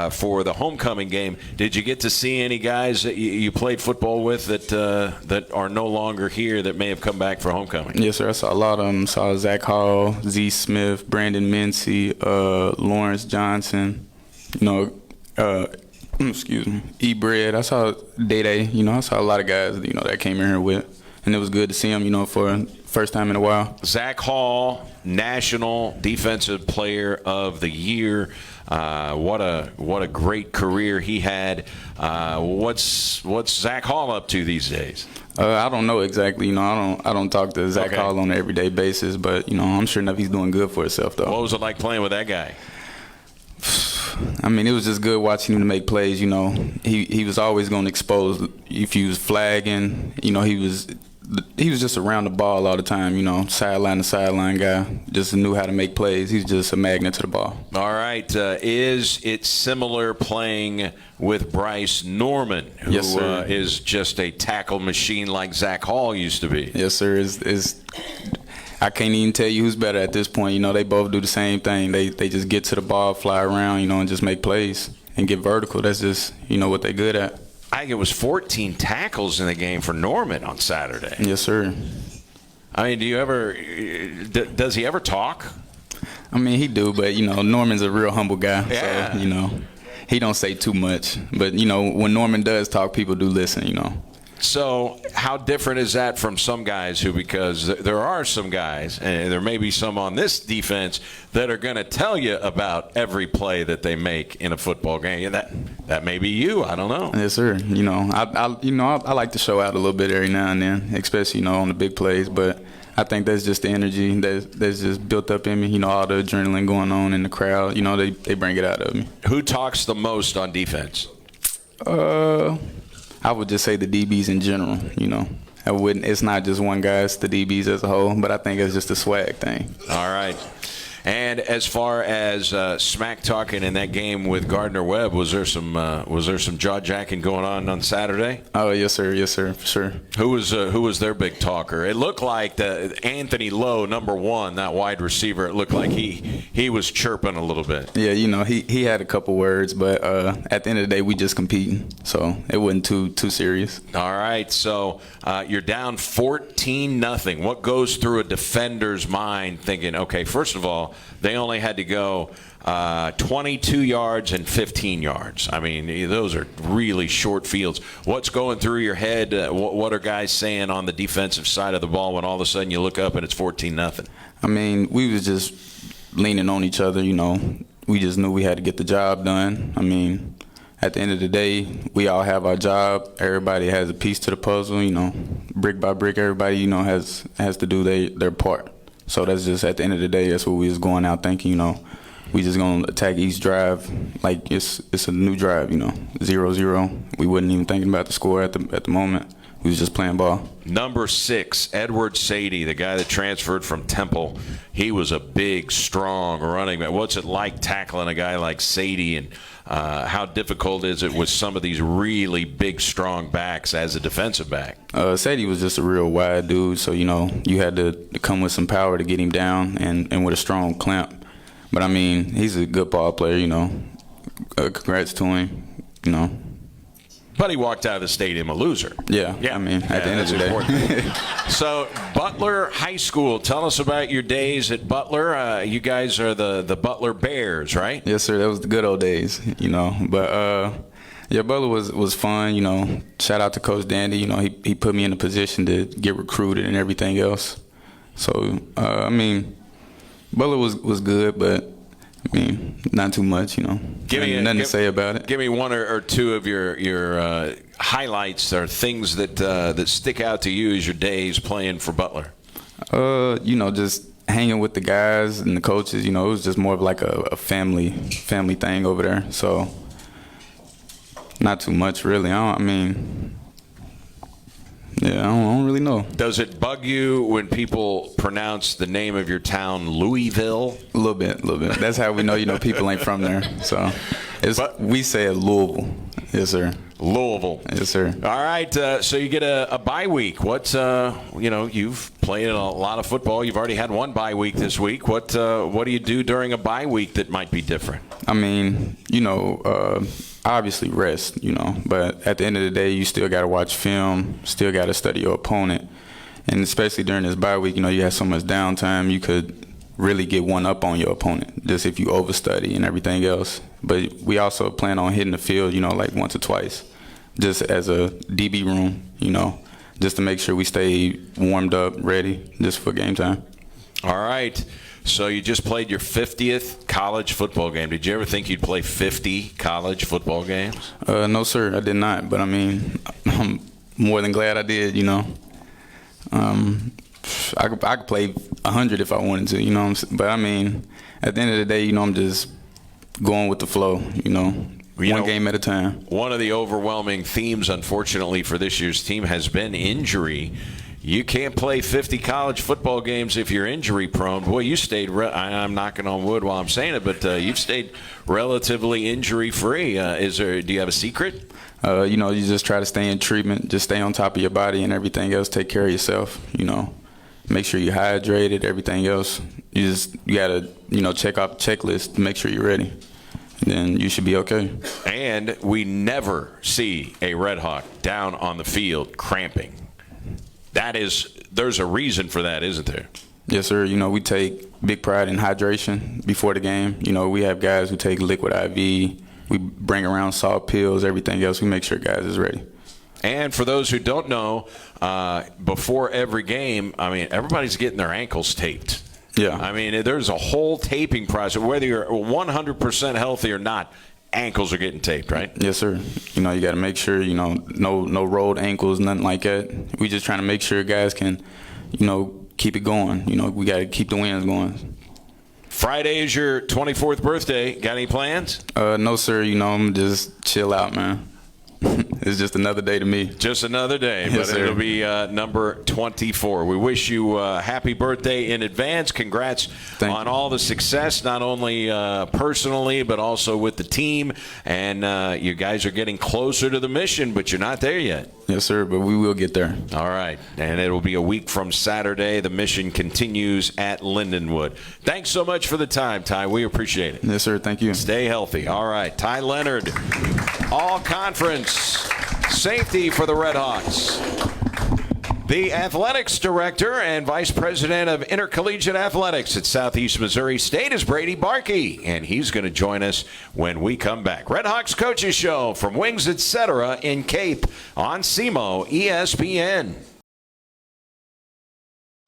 for the homecoming game. Did you get to see any guys that you played football with that are no longer here that may have come back for homecoming? Yes, sir. I saw a lot of them. Saw Zach Hall, Z. Smith, Brandon Mincy, Lawrence Johnson, excuse me, E-Bread. I saw Day-Day. I saw a lot of guys, that came in here with. And it was good to see them, for first time in a while. Zach Hall, National Defensive Player of the Year. What a great career he had. What's Zach Hall up to these days? I don't know exactly. I don't talk to Zach Hall on an everyday basis, but I'm sure enough he's doing good for himself though. What was it like playing with that guy? I mean, it was just good watching him to make plays. He was always going to expose if he was flagging. He was just around the ball all the time. Sideline to sideline guy. Just knew how to make plays. He's just a magnet to the ball. All right. Is it similar playing with Bryce Norman, who yes, sir. Is just a tackle machine like Zach Hall used to be? Yes, sir. I can't even tell you who's better at this point. They both do the same thing. They just get to the ball, fly around, and just make plays and get vertical. That's just, what they're good at. I think it was 14 tackles in the game for Norman on Saturday. Yes, sir. I mean, does he ever talk? I mean, he do, but, Norman's a real humble guy. Yeah. So, he don't say too much. But, when Norman does talk, people do listen, So how different is that from some guys because there are some guys, and there may be some on this defense, that are going to tell you about every play that they make in a football game. That may be you. I don't know. Yes, sir. I like to show out a little bit every now and then, especially, on the big plays. But I think that's just the energy that's just built up in me. All the adrenaline going on in the crowd. They bring it out of me. Who talks the most on defense? I would just say the DBs in general, It's not just one guy, it's the DBs as a whole, but I think it's just a swag thing. All right. And as far as smack talking in that game with Gardner-Webb, was there some jaw jacking going on Saturday? Oh yes sir, for sure. Who was their big talker? It looked like Anthony Lowe, number 1, that wide receiver. It looked like he was chirping a little bit. Yeah, he had a couple words, but at the end of the day, we just competing, so it wasn't too serious. All right, so you're down 14-0. What goes through a defender's mind, thinking, okay, first of all, they only had to go 22 yards and 15 yards. I mean, those are really short fields. What's going through your head? What are guys saying on the defensive side of the ball when all of a sudden you look up and it's 14-0? I mean, we was just leaning on each other. We just knew we had to get the job done. I mean, at the end of the day, we all have our job. Everybody has a piece to the puzzle. Brick by brick, everybody has to do their part. So that's just, at the end of the day, that's what we was going out thinking. We just gonna attack each drive like it's a new drive. 0-0. We wasn't even thinking about the score at the moment. We was just playing ball. Number 6, Edward Sadie, the guy that transferred from Temple. He was a big, strong running back. What's it like tackling a guy like Sadie, and how difficult is it with some of these really big, strong backs as a defensive back? Sadie was just a real wide dude, so you had to come with some power to get him down and with a strong clamp. But I mean, he's a good ball player. Congrats to him. But he walked out of the stadium a loser. Yeah. I mean, at the end of the day. So, Butler High School, tell us about your days at Butler. You guys are the Butler Bears, right? Yes, sir. That was the good old days, But, Butler was fun, Shout out to Coach Dandy. He put me in a position to get recruited and everything else. So, I mean, Butler was good, but I mean, not too much, Nothing to say about it. Give me one or two of your highlights or things that stick out to you as your days playing for Butler. Just hanging with the guys and the coaches. It was just more of like a family thing over there. So not too much, really. I don't really know. Does it bug you when people pronounce the name of your town Louisville? A little bit. That's how we know, people ain't from there. So we say it Louisville. Yes, sir. Louisville. Yes, sir. All right. So you get a bye week. You've played a lot of football. You've already had one bye week this week. What do you do during a bye week that might be different? I mean, obviously rest, but at the end of the day, you still got to watch film, still got to study your opponent. And especially during this bye week, you have so much downtime, you could really get one up on your opponent just if you overstudy and everything else. But we also plan on hitting the field, like once or twice, just as a DB room, just to make sure we stay warmed up, ready, just for game time. All right. So you just played your 50th college football game. Did you ever think you'd play 50 college football games? No, sir, I did not. But, I mean, I'm more than glad I did, I could play 100 if I wanted to, But, I mean, at the end of the day, I'm just going with the flow, one game at a time. One of the overwhelming themes, unfortunately, for this year's team has been injury. You can't play 50 college football games if you're injury prone. Boy, you stayed, I'm knocking on wood while I'm saying it, but you've stayed relatively injury free. Do you have a secret? You just try to stay in treatment, just stay on top of your body and everything else, take care of yourself, make sure you're hydrated, everything else. You got to, check off the checklist to make sure you're ready. Then you should be okay. And we never see a Redhawk down on the field cramping. There's a reason for that, isn't there? Yes, sir. We take big pride in hydration before the game. We have guys who take liquid IV. We bring around salt pills, everything else. We make sure guys is ready. And for those who don't know, before every game, everybody's getting their ankles taped. Yeah. There's a whole taping process. Whether you're 100% healthy or not, ankles are getting taped, right? Yes, sir. You got to make sure, no rolled ankles, nothing like that. We just trying to make sure guys can, keep it going. We got to keep the wins going. Friday is your 24th birthday. Got any plans? No, sir. I'm just chill out, man. It's just another day to me. Just another day, yes, but sir. It'll be number 24. We wish you happy birthday in advance. Congrats on all the success, not only personally, but also with the team. And you guys are getting closer to the mission, but you're not there yet. Yes, sir, but we will get there. All right, and it'll be a week from Saturday. The mission continues at Lindenwood. Thanks so much for the time, Ty. We appreciate it. Yes, sir. Thank you. Stay healthy. All right, Ty Leonard, all-conference safety for the Redhawks. The athletics director and vice president of intercollegiate athletics at Southeast Missouri State is Brady Barkey, and he's going to join us when we come back. Redhawks Coaches Show from Wings Etc. in Cape on SEMO ESPN.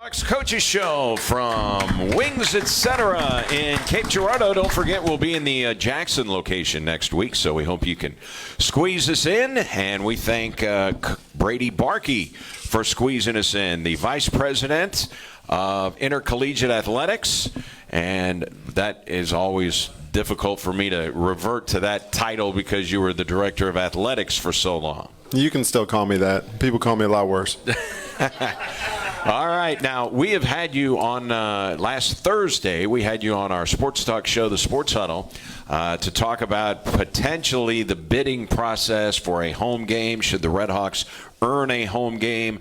Redhawks Coaches Show from Wings, etc. in Cape Girardeau. Don't forget, we'll be in the Jackson location next week, so we hope you can squeeze us in. And we thank Brady Barkey for squeezing us in, the Vice President of Intercollegiate Athletics. And that is always difficult for me to revert to that title because you were the Director of Athletics for so long. You can still call me that. People call me a lot worse. All right. Now, we have had you on last Thursday. We had you on our sports talk show, The Sports Huddle, to talk about potentially the bidding process for a home game, should the Redhawks earn a home game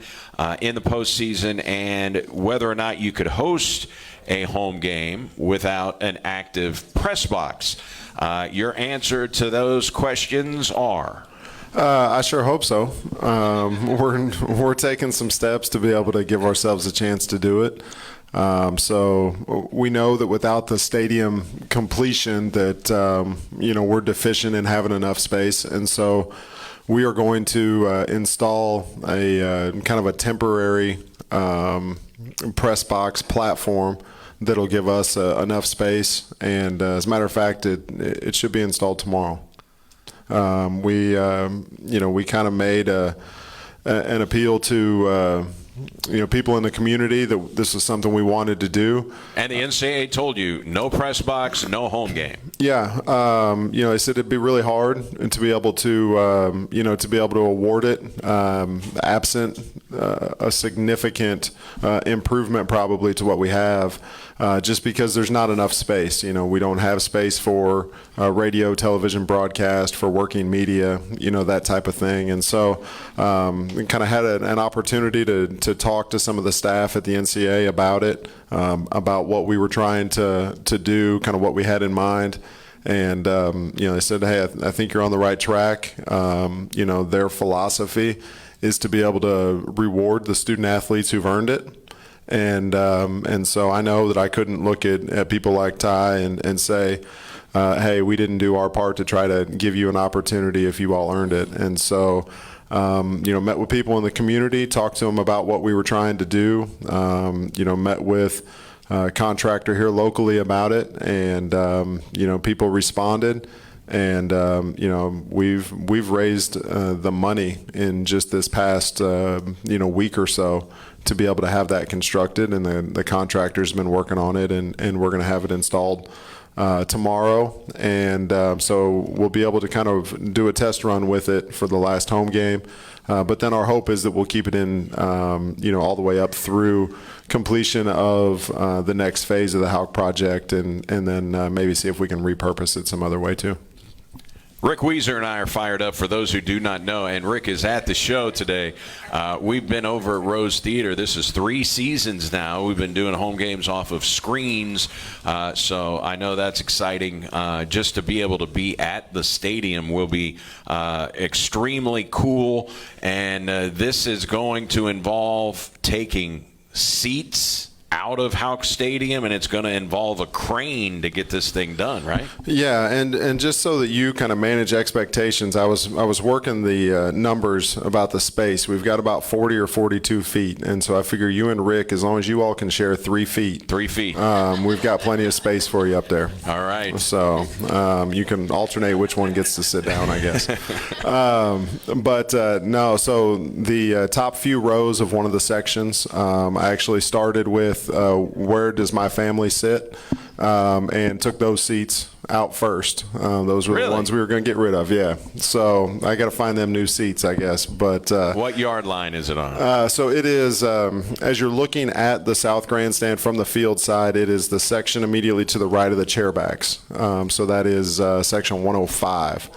in the postseason, and whether or not you could host a home game without an active press box. Your answer to those questions are? I sure hope so. We're taking some steps to be able to give ourselves a chance to do it. So we know that without the stadium completion that, we're deficient in having enough space. And so we are going to install a kind of a temporary press box platform that'll give us enough space. And as a matter of fact, it should be installed tomorrow. We kind of made an appeal to people in the community that this is something we wanted to do. And the NCAA told you no press box, no home game. Yeah, they said it'd be really hard to be able to award it absent a significant improvement probably to what we have. Just because there's not enough space. We don't have space for radio, television broadcast, for working media, that type of thing. And so we kind of had an opportunity to talk to some of the staff at the NCAA about it, about what we were trying to do, kind of what we had in mind. And, they said, hey, I think you're on the right track. Their philosophy is to be able to reward the student athletes who've earned it. And so I know that I couldn't look at people like Ty and say, hey, we didn't do our part to try to give you an opportunity if you all earned it. And so, met with people in the community, talked to them about what we were trying to do, met with a contractor here locally about it, and, people responded. And, we've raised the money in just this past, week or so to be able to have that constructed, and the contractor's been working on it, and we're going to have it installed tomorrow. And so we'll be able to kind of do a test run with it for the last home game. But then our hope is that we'll keep it in, all the way up through completion of the next phase of the Hawk project, and then maybe see if we can repurpose it some other way too. Rick Weezer and I are fired up. For those who do not know, and Rick is at the show today, we've been over at Rose Theater. This is 3 seasons now. We've been doing home games off of screens, so I know that's exciting. Just to be able to be at the stadium will be extremely cool, and this is going to involve taking seats out of Hawk Stadium, and it's going to involve a crane to get this thing done, right? Yeah, and just so that you kind of manage expectations, I was working the numbers about the space. We've got about 40 or 42 feet, and so I figure you and Rick, as long as you all can share 3 feet. 3 feet. We've got plenty of space for you up there. All right. So you can alternate which one gets to sit down, I guess. No, so the top few rows of one of the sections, I actually started with where does my family sit, and took those seats out first. Those were the ones we were going to get rid of, yeah. So I got to find them new seats, I guess. But what yard line is it on? So it is, as you're looking at the south grandstand from the field side, it is the section immediately to the right of the chairbacks. So that is section 105.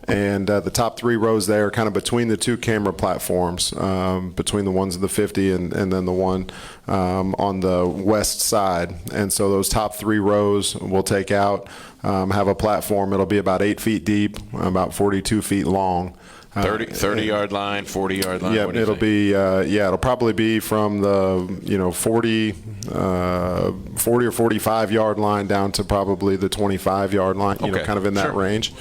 And the top 3 rows there, kind of between the 2 camera platforms, between the ones in the 50 and then the one on the west side. And so those top 3 rows we'll take out, have a platform. It'll be about 8 feet deep, about 42 feet long. 30-yard line, 40-yard line? Yeah, it'll be, it'll probably be from the, 40 or 45-yard line down to probably the 25-yard line, kind of in that range.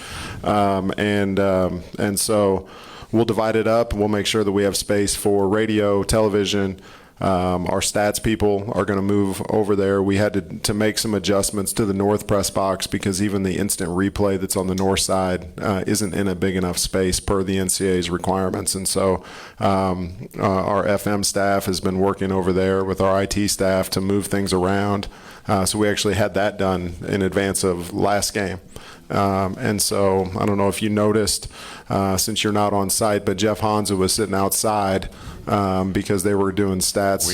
And so we'll divide it up. We'll make sure that we have space for radio, television, Our stats people are going to move over there. We had to make some adjustments to the north press box because even the instant replay that's on the north side isn't in a big enough space per the NCAA's requirements. And so our FM staff has been working over there with our IT staff to move things around. So we actually had that done in advance of last game. And so I don't know if you noticed, since you're not on site, but Jeff Hansa was sitting outside because they were doing stats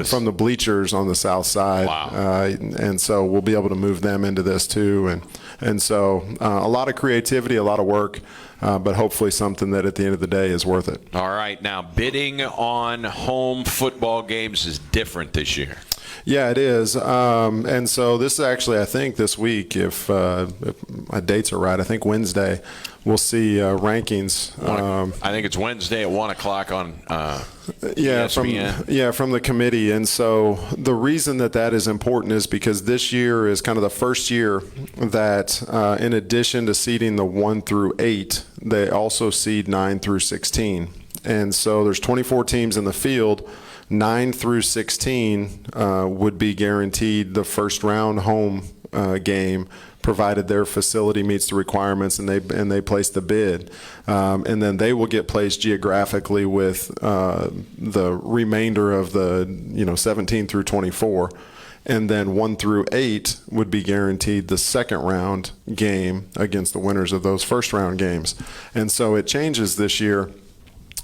from the bleachers on the south side. Wow. And so we'll be able to move them into this too. And so a lot of creativity, a lot of work, but hopefully something that at the end of the day is worth it. All right. Now, bidding on home football games is different this year. Yeah, it is. And so this is actually, I think, this week, if my dates are right, I think Wednesday, we'll see rankings. I think it's Wednesday at 1 o'clock on ESPN. From the committee. And so the reason that is important is because this year is kind of the first year that in addition to seeding the 1 through 8, they also seed 9 through 16. And so there's 24 teams in the field. 9 through 16 would be guaranteed the first round home game, provided their facility meets the requirements and they place the bid, and then they will get placed geographically with the remainder of the 17 through 24. And then 1 through 8 would be guaranteed the second round game against the winners of those first round games. And so it changes this year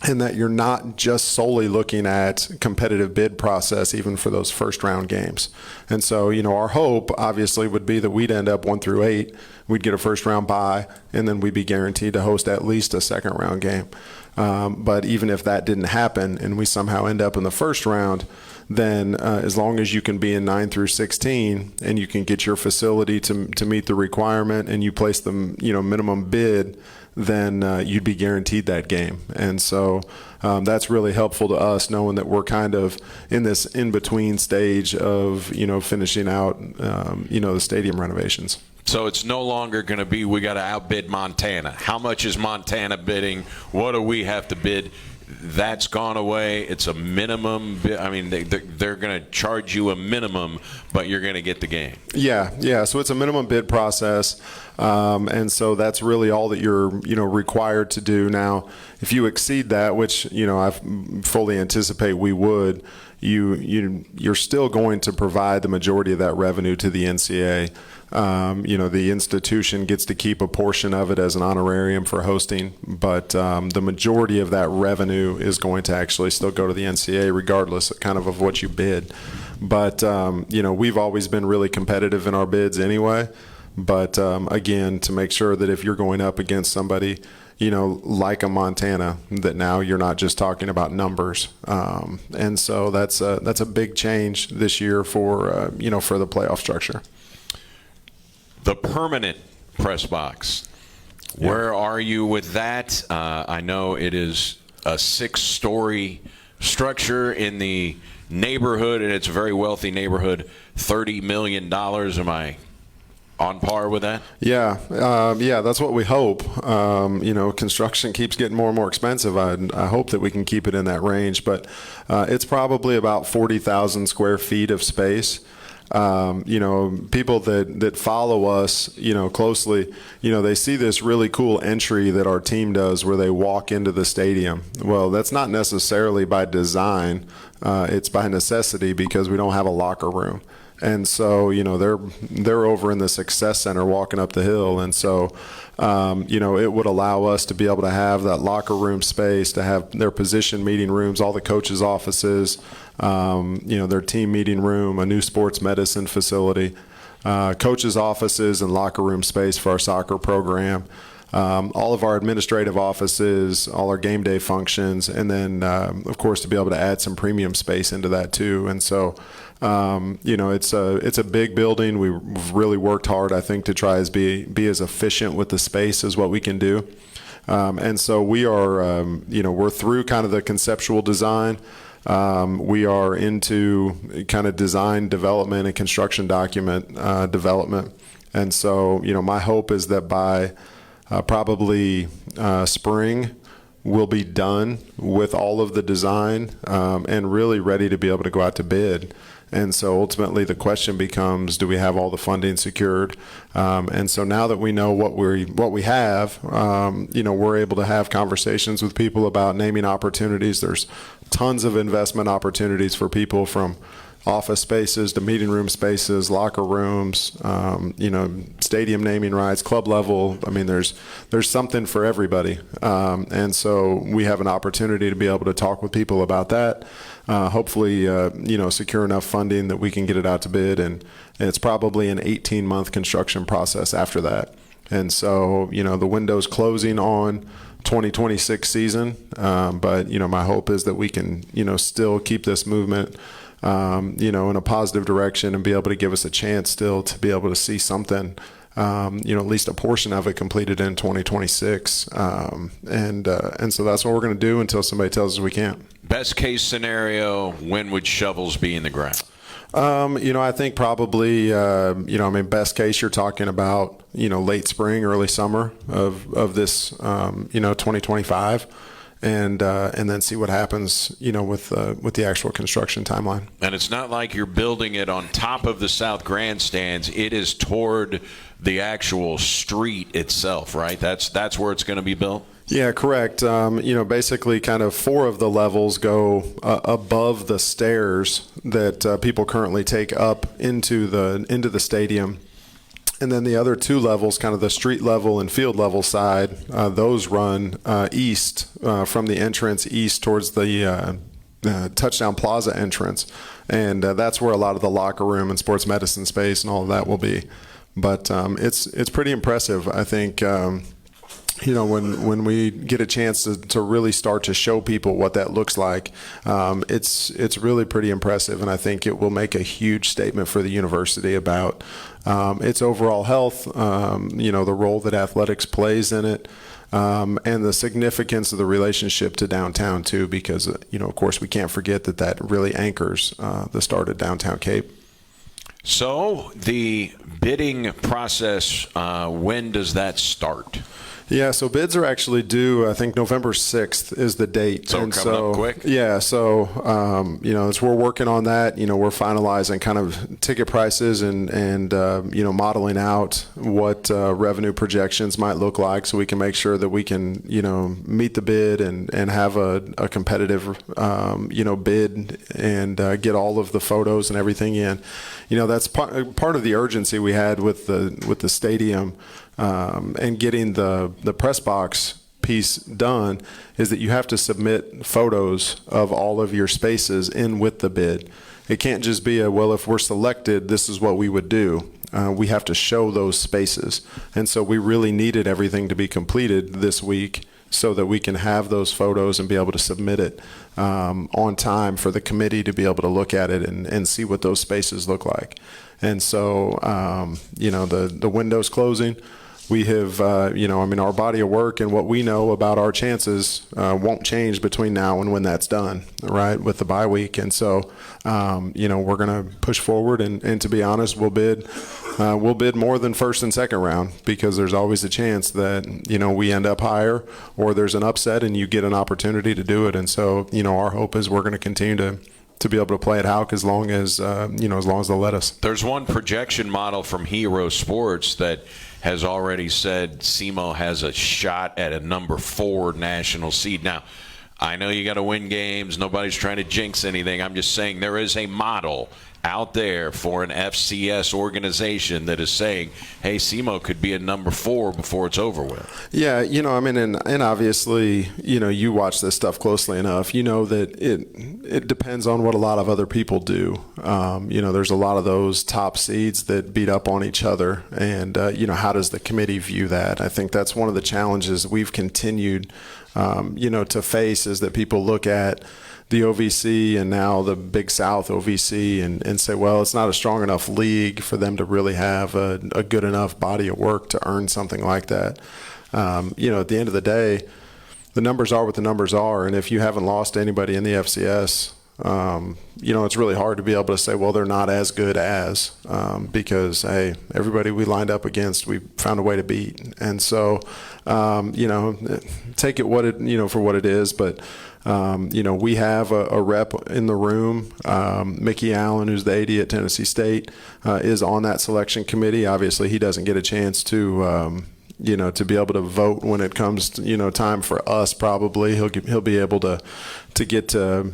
in that you're not just solely looking at competitive bid process even for those first round games. And so, our hope obviously would be that we'd end up 1 through 8, we'd get a first round bye, and then we'd be guaranteed to host at least a second round game. But even if that didn't happen and we somehow end up in the first round, then as long as you can be in 9 through 16 and you can get your facility to meet the requirement and you place the minimum bid, then you'd be guaranteed that game. And so that's really helpful to us, knowing that we're kind of in this in-between stage of, finishing out, the stadium renovations. So it's no longer going to be we got to outbid Montana. How much is Montana bidding? What do we have to bid? That's gone away. It's a minimum. I mean, they're going to charge you a minimum, but you're going to get the game. Yeah. So it's a minimum bid process, and so that's really all that you're required to do. Now, if you exceed that, which I fully anticipate we would, you're still going to provide the majority of that revenue to the NCAA. The institution gets to keep a portion of it as an honorarium for hosting, but the majority of that revenue is going to actually still go to the NCAA regardless of what you bid. But, we've always been really competitive in our bids anyway. But, again, to make sure that if you're going up against somebody, like a Montana, that now you're not just talking about numbers. And so that's a big change this year for the playoff structure. The permanent press box. Yeah. Where are you with that? I know it is a 6-story structure in the neighborhood, and it's a very wealthy neighborhood. $30 million. Am I on par with that? Yeah, that's what we hope. Construction keeps getting more and more expensive. I hope that we can keep it in that range, but it's probably about 40,000 square feet of space. People that follow us, closely, they see this really cool entry that our team does where they walk into the stadium. Well, that's not necessarily by design. It's by necessity because we don't have a locker room. And so, they're over in the Success Center walking up the hill. And so, it would allow us to be able to have that locker room space, to have their position meeting rooms, all the coaches' offices, their team meeting room, a new sports medicine facility, coaches' offices and locker room space for our soccer program, all of our administrative offices, all our game day functions, and then, of course, to be able to add some premium space into that too. And so, it's a big building. We've really worked hard, I think, to try as be as efficient with the space as what we can do. And so we are, we're through kind of the conceptual design. We are into kind of design development and construction document development. And so, my hope is that by probably spring, we'll be done with all of the design and really ready to be able to go out to bid. And so ultimately the question becomes, do we have all the funding secured? And so now that we know what we have, we're able to have conversations with people about naming opportunities. There's tons of investment opportunities for people, from office spaces to meeting room spaces, locker rooms, stadium naming rights, club level. I mean, there's something for everybody. And so we have an opportunity to be able to talk with people about that. Hopefully, secure enough funding that we can get it out to bid. And it's probably an 18-month construction process after that. And so, the window's closing on 2026 season. But, my hope is that we can, still keep this movement in a positive direction and be able to give us a chance still to be able to see something, at least a portion of it completed in 2026. And so that's what we're going to do until somebody tells us we can't. Best case scenario, when would shovels be in the ground? I think probably, best case you're talking about, late spring, early summer of this, 2025. And then see what happens, with the actual construction timeline. And it's not like you're building it on top of the South Grandstands. It is toward the actual street itself, right? That's where it's going to be built? Yeah, correct. Basically kind of 4 of the levels go above the stairs that people currently take up into the stadium. And then the other 2 levels, kind of the street level and field level side, those run east from the entrance east towards the Touchdown Plaza entrance. And that's where a lot of the locker room and sports medicine space and all of that will be. But it's pretty impressive, I think. When we get a chance to really start to show people what that looks like, it's really pretty impressive, and I think it will make a huge statement for the university about its overall health, the role that athletics plays in it, and the significance of the relationship to downtown too, because of course we can't forget that really anchors the start of downtown Cape. So the bidding process, when does that start? Yeah, so bids are actually due, I think November 6th is the date. So coming up quick? Yeah, so, as we're working on that, we're finalizing kind of ticket prices and modeling out what revenue projections might look like so we can make sure that we can, meet the bid and have a competitive, bid and get all of the photos and everything in. That's part of the urgency we had with the stadium. And getting the press box piece done is that you have to submit photos of all of your spaces in with the bid. It can't just be if we're selected, this is what we would do. We have to show those spaces. And so we really needed everything to be completed this week so that we can have those photos and be able to submit it on time for the committee to be able to look at it and see what those spaces look like. And so, the window's closing. We have, our body of work and what we know about our chances won't change between now and when that's done, right, with the bye week. And so, we're going to push forward. And to be honest, we'll bid more than first and second round because there's always a chance that, we end up higher or there's an upset and you get an opportunity to do it. And so, our hope is we're going to continue to be able to play at Houck as long as they'll let us. There's one projection model from Hero Sports that has already said SEMO has a shot at a number 4 national seed. Now, I know you got to win games. Nobody's trying to jinx anything. I'm just saying there is a model out there for an FCS organization that is saying, hey, SEMO could be a number 4 before it's over with. Yeah, and obviously, you watch this stuff closely enough. You know that it depends on what a lot of other people do. There's a lot of those top seeds that beat up on each other. And, how does the committee view that? I think that's one of the challenges we've continued, to face is that people look at the OVC and now the Big South OVC and say, well, it's not a strong enough league for them to really have a good enough body of work to earn something like that. At the end of the day, the numbers are what the numbers are. And if you haven't lost anybody in the FCS, it's really hard to be able to say, well, they're not as good as, because, hey, everybody we lined up against, we found a way to beat. And so, take it for what it is. But, we have a rep in the room. Mickey Allen, who's the AD at Tennessee State, is on that selection committee. Obviously, he doesn't get a chance to be able to vote when it comes to, time for us. Probably he'll be able to get to,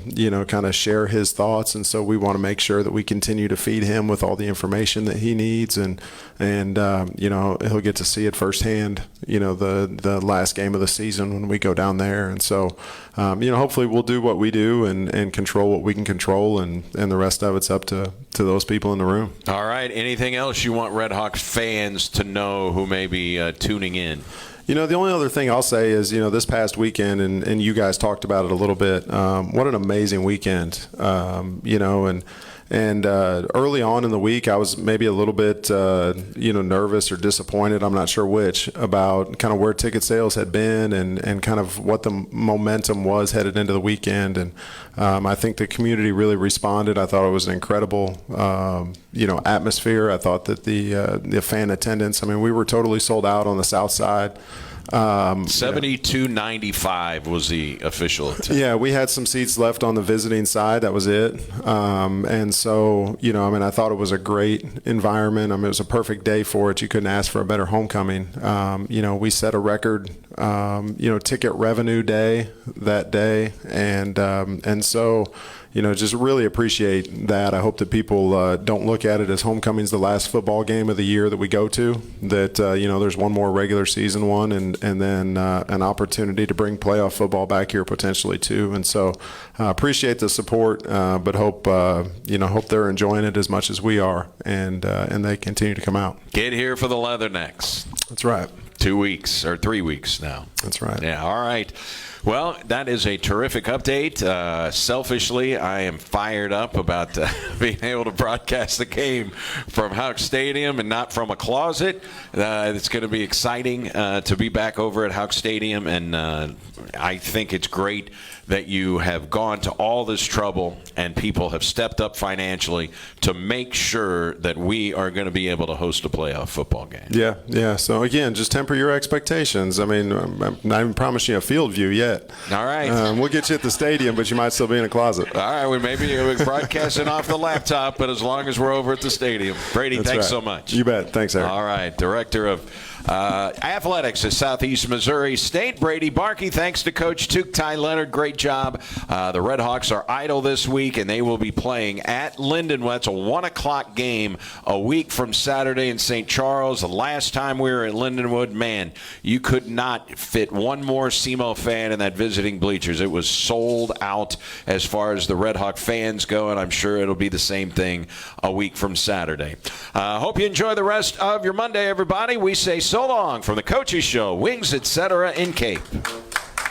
kind of share his thoughts. And so we want to make sure that we continue to feed him with all the information that he needs. And he'll get to see it firsthand, the last game of the season when we go down there. And so, hopefully we'll do what we do and control what we can control. And the rest of it's up to those people in the room. All right. Anything else you want Redhawks fans to know who may be tuning in? The only other thing I'll say is, this past weekend, and you guys talked about it a little bit, what an amazing weekend, and early on in the week, I was maybe a little bit, nervous or disappointed, I'm not sure which, about kind of where ticket sales had been and kind of what the momentum was headed into the weekend. And I think the community really responded. I thought it was an incredible, atmosphere. I thought that the fan attendance, we were totally sold out on the south side. 7295 was the official attendance. Yeah, we had some seats left on the visiting side. That was it. And so, I thought it was a great environment. It was a perfect day for it. You couldn't ask for a better homecoming. We set a record, ticket revenue day that day. And so, just really appreciate that. I hope that people don't look at it as homecoming's the last football game of the year that we go to, that, there's one more regular season one and then an opportunity to bring playoff football back here potentially too. And so appreciate the support, but hope they're enjoying it as much as we are and they continue to come out. Get here for the Leathernecks. That's right. 2 weeks or 3 weeks now. That's right. Yeah, all right. Well, that is a terrific update. Selfishly, I am fired up about being able to broadcast the game from Hawk Stadium and not from a closet. It's going to be exciting to be back over at Hawk Stadium, and I think it's great that you have gone to all this trouble and people have stepped up financially to make sure that we are going to be able to host a playoff football game. Yeah. So, again, just temper your expectations. I'm not even promising you a field view yet. All right. We'll get you at the stadium, but you might still be in a closet. All right. We're broadcasting off the laptop, but as long as we're over at the stadium. Brady, That's thanks right. so much. You bet. Thanks, Eric. All right. Director of athletics at Southeast Missouri State, Brady Barkey. Thanks to Coach Tuke, Ty Leonard. Great job. The Redhawks are idle this week, and they will be playing at Lindenwood. It's a 1 o'clock game a week from Saturday in St. Charles. The last time we were at Lindenwood, man, you could not fit one more SEMO fan in that visiting bleachers. It was sold out as far as the Redhawk fans go, and I'm sure it'll be the same thing a week from Saturday. Hope you enjoy the rest of your Monday, everybody. We say so long from the Coaches Show, Wings, etc. in Cape.